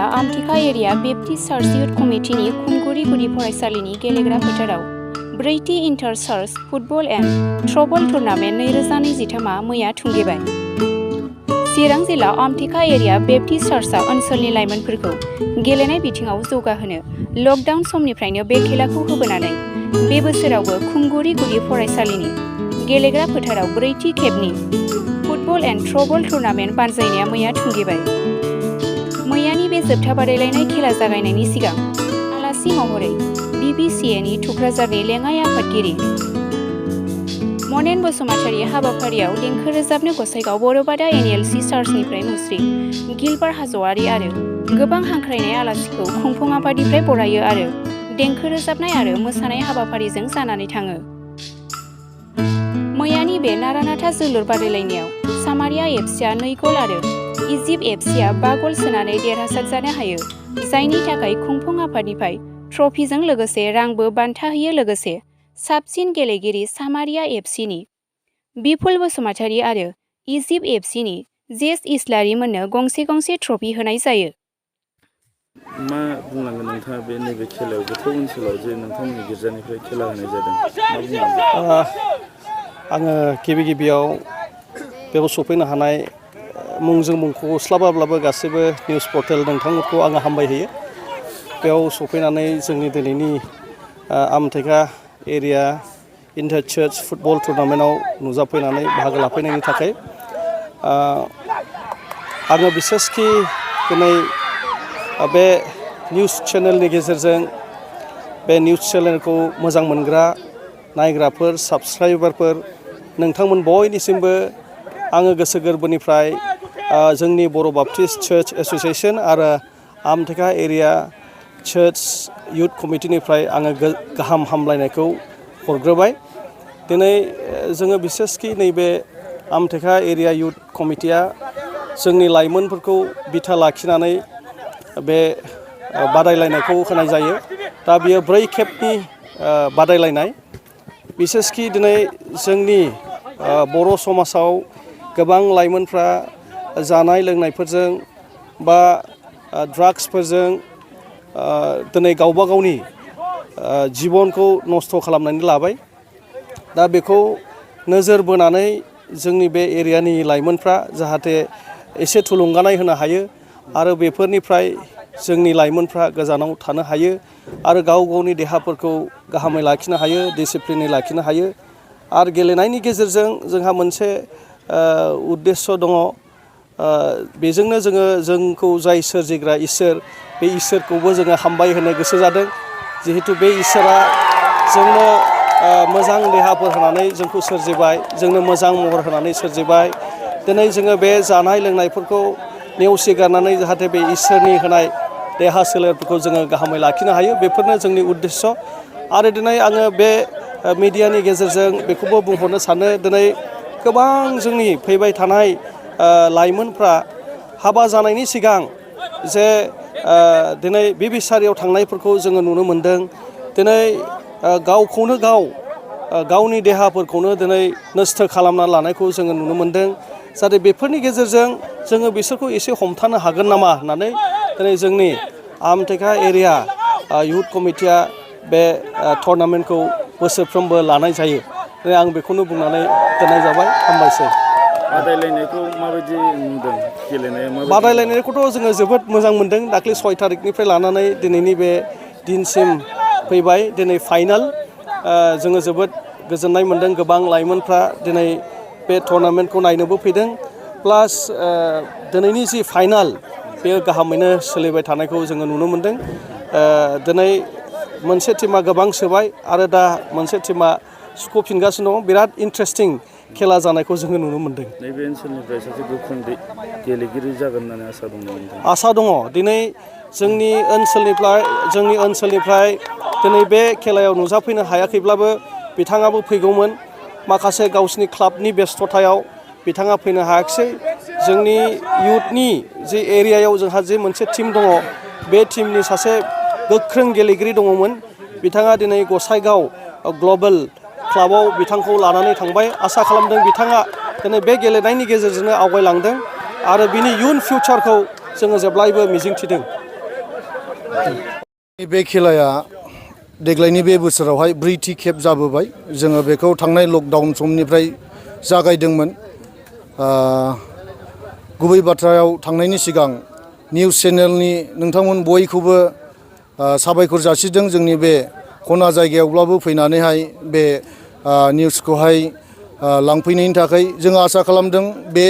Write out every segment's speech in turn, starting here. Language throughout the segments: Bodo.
जिल्ला आमटेका एरिया बेप्टिस्ट चार्च युथ कमिटिनि खुंगुरि गुदि फरायसालिनि गेलेग्रा फोथाराव ब्रैथि inter church football and throwball tournament 2023 मैया थुंगेबाय। चिरां जिल्ला आमटेका एरिया बेप्टिस्ट चार्चआ ओनसोलनि लाइमोनफोरखौ गेलेनाय बिथिङाव जौगाहोनो लकडाउन समनिफ्रायनो बे खेलाखौ होबोनानै बे बोसोरावबो खुंगुरि गुदि फरायसालिनि गेलेग्रा फोथाराव ब्रैथि खेबनि फुटबल एन्ड थ्र'बल टुर्नामेन्ट बानजायनाया मैया थुंगेबाय। मैयानि बे जोबथा बादायलायनाय खेला जागायनायनि सिगां आलासि महरै BBCA नि तुक्राझारनि लेङाइ आफादगिरि मनेन बसुमतारी हाबाफारियाव देंखो रोजाबनो गसाइगाव बर'बादा NLC चार्चनिफ्राय मुस्रि गिलबार हाज'वारि आरो गोबां हांख्रायनाय आलासिखौ खुंफुं आफादनिफ्राय बरायो आरो देंखो रोजाबनाय आरो मोसानाय हाबाफारिजों जानानै थाङो। मैयानि बे नारानाथा जोलुर बादायलायनायाव सामारिया FCआ 2 गल आरो इजिप्ट FCआ 5 गल सोनानै देरहासार जानो हायो, जायनि थाखाय खुंफुं आफादनिफ्राय ट्रफिजों लोगोसे रांबो बान्था होयो। लोगोसे साबसिन गेलेगिरि सामारिया FCनि बिपुल बसुमतारी आरो इजिप्ट FCनि जेस इस्लारि मोननो गंसे ट्रफि होनाय जायो। मा बुंलांगोन नोंथाङा बे नैबे खेलायाव गोथौ ओनसोलाव जे नोंथांमोननि गिर्जानिफ्राय खेला होनाय जादों, मा बुंलांगोन? आङो गिबियाव बेयाव सफैनो हानाय मुंजों मुंख'स्लाबाब्लाबो गासैबो निउस पर्टेल नोंथांमोनखौ आङो हामबायहोयो। बेयाव सफैनानै जोंनि दिनैनि आमटेका एरिया इन्टार चार्च फुटबल टुर्नामेन्टआव नुजाफैनानै बाहागो लाफैनायनि थाखाय आङो बिसेसखि दिनै बे निउस चेनेलनि गेजेरजों बे निउस चेनेलखौ मोजां मोनग्रा नायग्राफोर साबस्क्राइबारफोर नोंथांमोन बयनिसिमबो आङो गोसो गोरबोनिफ्राय जोंनि बर' बाप्टिस्ट चार्च एस'सिएशन आरो आमटेका एरिया चार्च युथ कमिटिनिफ्राय आङो गाहाम हामलायनायखौ हरग्रोबाय। दिनै जोङो बिसेसखि नैबे आमटेका एरिया युथ कमिटिया जोंनि लाइमोनफोरखौ बिथा लाखिनानै बे बादायलायनायखौ होनाय जायो। दा बियो 4 खेबनि बादायलायनाय। बिसेसखि दिनै जोंनि बर' समाजाव गोबां लाइमोनफ्रा जानाय लोंनायफोरजों बा ड्राग्सफोरजों दिनै गावबा गावनि जिबनखौ नस्थ' खालामनानै लाबाय। दा बेखौ नोजोर बोनानै जोंनि बे एरियानि लाइमोनफ्रा जाहाथे एसे थुलुंगानाय होनो हायो आरो बेफोरनिफ्राय जोंनि लाइमोनफ्रा गोजानाव थानो हायो आरो गाव गावनि देहाफोरखौ गाहामै लाखिनो हायो, डिसिप्लिनै लाखिनो हायो। आरो गेलेनायनि गेजेरजों जोंहा मोनसे उद्देश्य दङ। बेजोंनो जोंखौ जाय सोरजिग्रा इसोर, बे इसोरखौबो जोङो हामबाय होनो गोसो जादों। जिहेतु बे इसोरा जोंनो मोजां देहाफोर होनानै जोंखौ सोरजिबाय, जोंनो मोजां महर होनानै सोरजिबाय। दिनै जोङो बे जानाय लोंनायफोरखौ नेवसिगारनानै जाहाथे बे इसोरनि होनाय देहा सोलेरफोरखौ जोङो गाहामै लाखिनो हायो, बेफोरनो जोंनि उद्देश्य। आरो दिनै आङो बे मिडियानि गेजेरजों बेखौबो बुंहरनो सानो, दिनै गोबां जोंनि फैबाय थानाय लाइमोनफ्रा हाबा जानायनि सिगां जे दिनै बिबिसारियाव थांनायफोरखौ जोङो नुनो मोन्दों। दिनै गावखौनो गावनि देहाफोरखौनो दिनै नस्थ' खालामना लानायखौ जोङो नुनो मोन्दों। जाहाथे बेफोरनि गेजेरजों जोङो बिसोरखौ एसे हमथानो हागोन नामा होननानै दिनै जोंनि आमटेका एरिया युथ कमिटिया बे टुर्नामेन्टखौ बोसोरफ्रोमबो लानाय जायो। आं बेखौनो बुंनानै दोननाय जाबाय। हामबायसै। बादायलायनायखौ माबायदि नुदों? गेलेनाया माबायदि? बादायलायनायखौथ' जोङो जोबोद मोजां मोन्दों। दाख्लै 6 थारिखनिफ्राय लानानै दिनैनि बे दिनसिम फैबाय। दिनै फाइनाल। जोङो जोबोद गोजोननाय मोन्दों। गोबां लाइमोनफ्रा दिनै बे टुर्नामेन्टखौ नायनोबो फैदों। प्लास दिनैनि जि फाइनाल, बेयो गाहामैनो सोलिबाय थानायखौ जोङो नुनो मोन्दों। दिनै मोनसे टिमा गोबां सोबाय आरो दा मोनसे टिमा सुख'फिनगासिनो दङ। बिराद इन्टारेस्टिं खेला जानायखौ जोङो नुनो मोन्दों। नैबे ओनसोलनिफ्राय सासे गोख्रों गेलेगिरि जागोन होननानै आसा दं नामा? आसा दङ। दिनै जोंनि ओनसोलनिफ्राय दिनै बे खेलायाव नुजाफैनो हायाखैब्लाबो बिथाङाबो फैगौमोन। माखासे गावसिनि क्लाबनि बेस्थ'थायाव बिथाङा फैनो हायाखिसै। जोंनि युथनि जि एरियायाव जोंहा जे मोनसे टिम दङ, बे टिमनि सासे गोख्रों गेलेगिरि दङमोन। बिथाङा दिनै गसाइगाव ग्लबेल क्लाबाव बिथांखौ लानानै थांबाय। आसा खालामदों बिथाङा दिनै बे गेलेनायनि गेजेरजोंनो आवगायलांदों आरो बिनि इयुन फिउचारखौ जोङो जेब्लायबो मिजिंथिदों। बे खेलाया देग्लायनि बे बोसोरावहाय ब्रैथि खेब जाबोबाय। जोङो बेखौ थांनाय लकडाउन समनिफ्राय जागायदोंमोन। गुबै बाथ्रायाव थांनायनि सिगां निउस चेनेलनि नोंथांमोन बयखौबो साबायखर जासिदों। जोंनि बे खना जायगायावब्लाबो फैनानैहाय बे निउसखौहाय लांफैनायनि थाखाय जों आसा खालामदों बे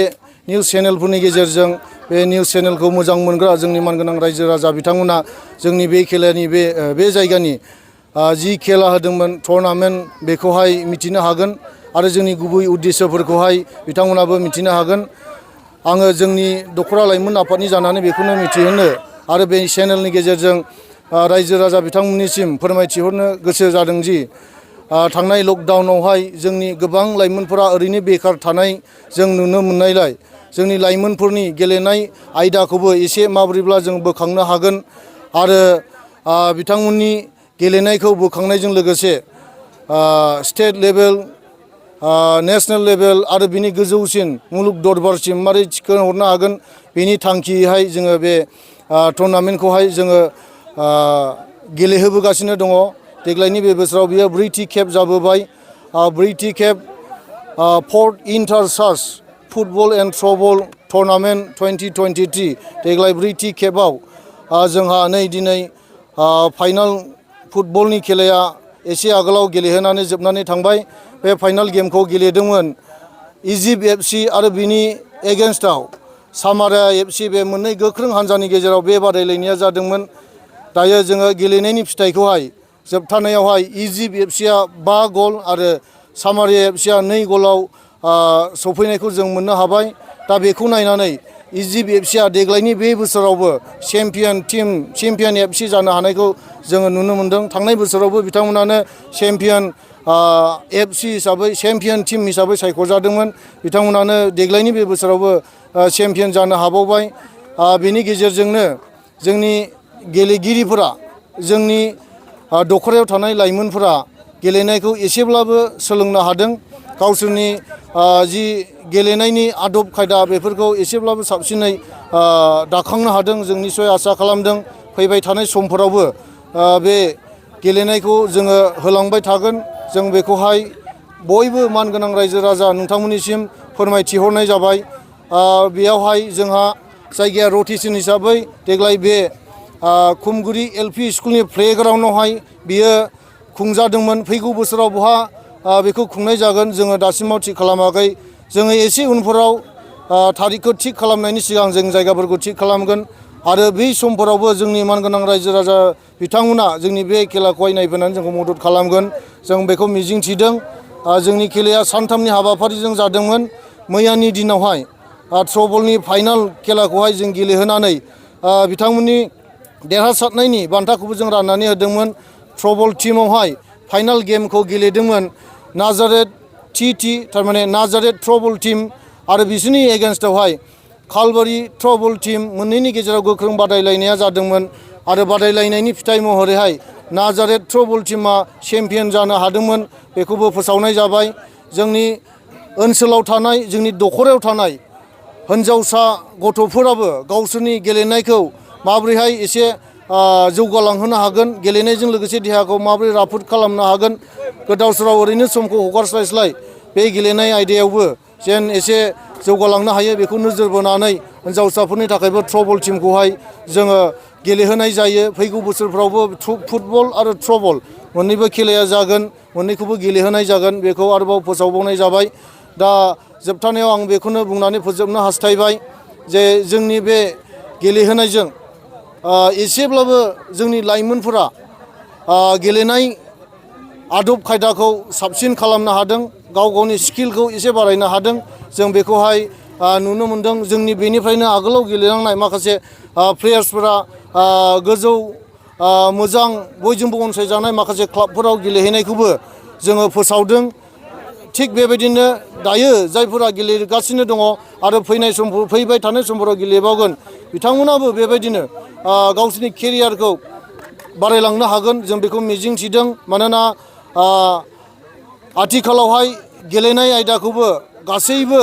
निउस चेनेलफोरनि गेजेरजों बे निउस चेनेलखौ मोजां मोनग्रा जोंनि मानगोनां रायजो राजा बिथांमोना जोंनि बे खेलानि बे जायगानि जि खेला होदोंमोन टुर्नामेन्ट बेखौहाय मिथिनो हागोन आरो जोंनि गुबै उद्देश्यफोरखौहाय बिथांमोनाबो मिथिनो हागोन। आङो जोंनि दख'रा लाइमोन आफादनि जानानै बेखौनो मिथिहोनो आरो बे चेनेलनि गेजेरजों रायजो राजा बिथांमोननिसिम फोरमायथिहरनो गोसो जादों जि थांनाय लकडाउनावहाय जोंनि गोबां लाइमोनफोरा ओरैनो बेखार थानाय जों नुनो मोननायलाय जोंनि लाइमोनफोरनि गेलेनाय आयदाखौबो एसे माबोरैब्ला जों बोखांनो हागोन आरो बिथांमोननि गेलेनायखौ बोखांनायजों लोगोसे स्टेट लेभेल नेशनेल लेभेल आरो बिनि गोजौसिन मुलुग दरबारसिम मारै थिखोहरनो हागोन बेनि थांखियैहाय जोङो बे टुर्नामेन्टखौहाय जोङो गेलेहोबोगासिनो दङ। देग्लायनि बे बोसोराव बियो ब्रैथि खेब जाबोबाय। ब्रैथि खेब fourth inter church football and throwball tournament 2023 देग्लाय ब्रैथि खेबाव जोंहा नै दिनै फाइनाल फुटबलनि खेलाया एसे आगोलाव गेलेहोनानै जोबनानै थांबाय। बे फाइनाल गेमखौ गेलेदोंमोन इजिप्ट एफसि आरो बिनि एगेन्स्टआव सामारिया एफसि। बे मोननै गोख्रों हान्जानि गेजेराव बे बादायलायनाया जादोंमोन। दायो जोङो गेलेनायनि फिथाइखौहाय जोबथानायावहाय इजिप्ट एफसिया 5 गल आरो सामारिया एफसिया 2 गलाव सफैनायखौ जों मोननो हाबाय। दा बेखौ नायनानै इजिप्ट एफसिया देग्लायनि बे बोसोरावबो चेम्पियन एफसि जानो हानायखौ जोङो नुनो मोन्दों। थांनाय बोसोरावबो बिथांमोनानो चेम्पियन एफसि हिसाबै चेम्पियन टिम हिसाबै सायख'जादोंमोन। बिथांमोनानो देग्लायनि बे बोसोरावबो चेम्पियन जानो हाबावबाय। बेनि गेजेरजोंनो जोंनि गेलेगिरिफोरा जोंनि दख'रायाव थानाय लाइमोनफोरा गेलेनायखौ एसेब्लाबो सोलोंनो हादों। गावसोरनि जि गेलेनायनि आदब खायदा बेफोरखौ एसेब्लाबो साबसिनै दाखांनो हादों। जों निस्सय आसा खालामदों फैबाय थानाय समफोरावबो बे गेलेनायखौ जोङो होलांबाय थागोन। जों बेखौहाय बयबो मानगोनां रायजो राजा नोंथांमोननिसिम फोरमायथिहरनाय जाबाय। बेयावहाय जोंहा जायगाया रटेसन हिसाबै देग्लाय बे खुमगुरि एलपि स्कुलनि प्लेग्राउन्डआवहाय बियो खुंजादोंमोन। फैगौ बोसोराव बहा बेखौ खुंनाय जागोन जोङो दासिमाव थिग खालामाखै। जोङो एसे उनफोराव थारिखखौ थिग खालामनायनि सिगां जों जायगाफोरखौ थिग खालामगोन आरो बै समफोरावबो जोंनि मानगोनां रायजो राजा बिथांमोना जोंनि बे खेलाखौहाय नायफैनानै जोंखौ मदद खालामगोन जों बेखौ मिजिंथिदों। जोंनि खेलाया सानथामनि हाबाफारिजों जादोंमोन। मैयानि दिनावहाय थ्र'बलनि फाइनाल खेलाखौहाय जों गेलेहोनानै बिथांमोननि देरहासारनायनि बान्थाखौबो जों राननानै होदोंमोन। थ्र'बल टीमावहाय फाइनाल गेमखौ गेलेदोंमोन नाजारेथ थारमाने नाजारेथ थ्र'बल टीम आरो बिसोरनि एगेन्स्टआवहाय खालबारि थ्र'बल टीम। मोननैनि गेजेराव गोख्रों बादायलायनाया जादोंमोन आरो बादायलायनायनि फिथाइ महरैहाय नाजारेथ थ्र'बल टीमा चेम्पियन जानो हादोंमोन। बेखौबो फोसावनाय जाबाय। जोंनि ओनसोलाव थानाय जोंनि दख'रायाव थानाय हिन्जावसा गथ'फोराबो गावसोरनि गेलेनायखौ माबोरैहाय एसे जौगालांहोनो हागोन, गेलेनायजों लोगोसे देहाखौ माबोरै राफोद खालामनो हागोन, गोदाव सोराव ओरैनो समखौ हगारस्लायस्लाय बे गेलेनाय आयदायावबो जेन एसे जौगालांनो हायो बेखौ नोजोर बोनानै हिन्जावसाफोरनि थाखायबो थ्र'बल टीमखौहाय जोङो गेलेहोनाय जायो। फैगौ बोसोरफ्रावबो फुटबल आरो थ्र'बल मोननैबो खेलाया जागोन, मोननैखौबो गेलेहोनाय जागोन। बेखौ आरोबाव फोसावबावनाय जाबाय। दा जोबथानायाव आं बेखौनो बुंनानै फोजोबनो हास्थायबाय जे जोंनि बे गेलेहोनायजों एसेब्लाबो जोंनि लाइमोनफोरा गेलेनाय आदब खायदाखौ साबसिन खालामनो हादों, गाव गावनि स्किलखौ एसे बारायनो हादों। जों बेखौहाय नुनो मोन्दों। जोंनि बेनिफ्रायनो आगोलाव गेलेलांनाय माखासे प्लेयार्सफोरा गोजौ मोजां बयजोंबो अनसायजानाय माखासे क्लाबफोराव गेलेहैनायखौबो जोङो फोसावदों। थिग बेबायदिनो दायो जायफोरा गेलेगासिनो दङ आरो फैबाय थानाय समफोराव गेलेबावगोन बिथांमोनाबो बेबायदिनो गावसोरनि केरियारखौ बारायलांनो हागोन जों बेखौ मिजिंथिदों। मानोना आथिखालावहाय गेलेनाय आयदाखौबो गासैबो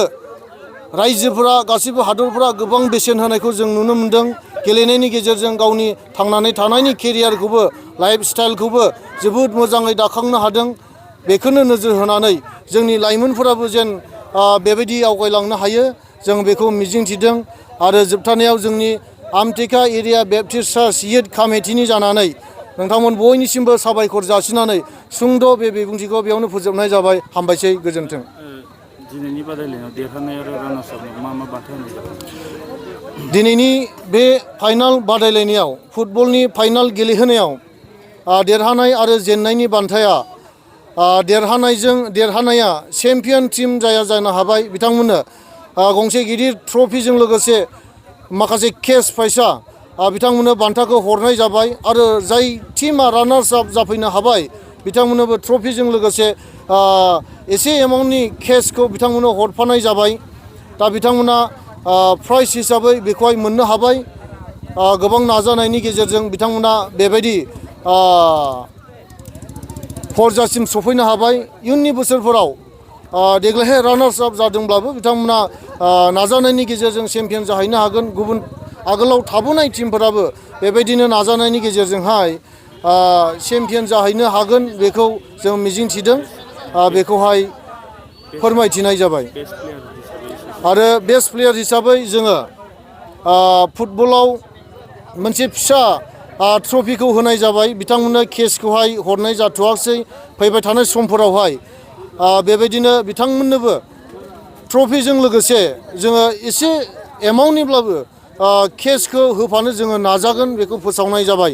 रायजोफोरा गासैबो हादरफोरा गोबां बेसेन होनायखौ जों नुनो मोन्दों। गेलेनायनि गेजेरजों गावनि थांनानै थानायनि केरियारखौबो लाइफ स्टाइलखौबो जोबोद मोजाङै दाखांनो हादों। बेखौनो नोजोर होनानै जोंनि लाइमोनफोराबो जेन बेबायदि आवगायलांनो हायो जों बेखौ मिजिंथिदों। आरो जोबथारनायाव जोंनि आमटेका एरिया बेप्टिस्ट चार्च इयुथ कमिटिनि जानानै नोंथांमोन बयनिसिमबो साबायखर जासिनानै सुंद' बे बिबुंथिखौ बेयावनो फोजोबनाय जाबाय। हामबायसै, गोजोन्थों। दिनैनि बादायलायनायाव देरहानाय आरो रानार्स आपनो मा मा बान्था होनाय जादों? दिनैनि बे फाइनाल बादायलायनायाव फुटबलनि फाइनाल गेलेहोनायाव देरहानाय आरो जेननायनि बान्थाया देरहानाया चेम्पियन टीम जानो हाबाय बिथांमोननो गंसे गिदिर ट्रफिजों लोगोसे माखासे केश फैसा बिथांमोननो बान्थाखौ हरनाय जाबाय। आरो जाय टीमा रानार्स आप जाफैनो हाबाय बिथांमोननोबो ट्रफिजों लोगोसे एसे एमाउन्टनि केशखौ बिथांमोननो हरफानाय जाबाय। दा बिथांमोना प्राइज हिसाबै बेखौहाय मोननो हाबाय। गोबां नाजानायनि गेजेरजों बिथांमोना बेबायदि फरजासिम सफैनो हाबाय। इयुननि बोसोरफोराव देग्लायहाय रानार्स आप जादोंब्लाबो बिथांमोना नाजानायनि गेजेरजों चेम्पियन जाहैनो हागोन। गुबुन आगोलाव थाबोनाय टीमफोराबो बेबायदिनो नाजानायनि गेजेरजोंहाय चेम्पियन जाहैनो हागोन बेखौ जों मिजिंथिदों। बेखौहाय फोरमायथिनाय जाबाय। आरो बेस्ट प्लेयार हिसाबै जोङो फुटबलाव मोनसे फिसा ट्रफिखौ होनाय जाबाय। बिथांमोननो केशखौहाय हरनाय जाथ'वाखै। फैबाय थानाय समफोरावहाय बेबायदिनो बिथांमोननोबो ट्रफिजों लोगोसे जोङो एसे एमाउन्टनिब्लाबो केशखौ होफानो जोङो नाजागोन बेखौ फोसावनाय जाबाय।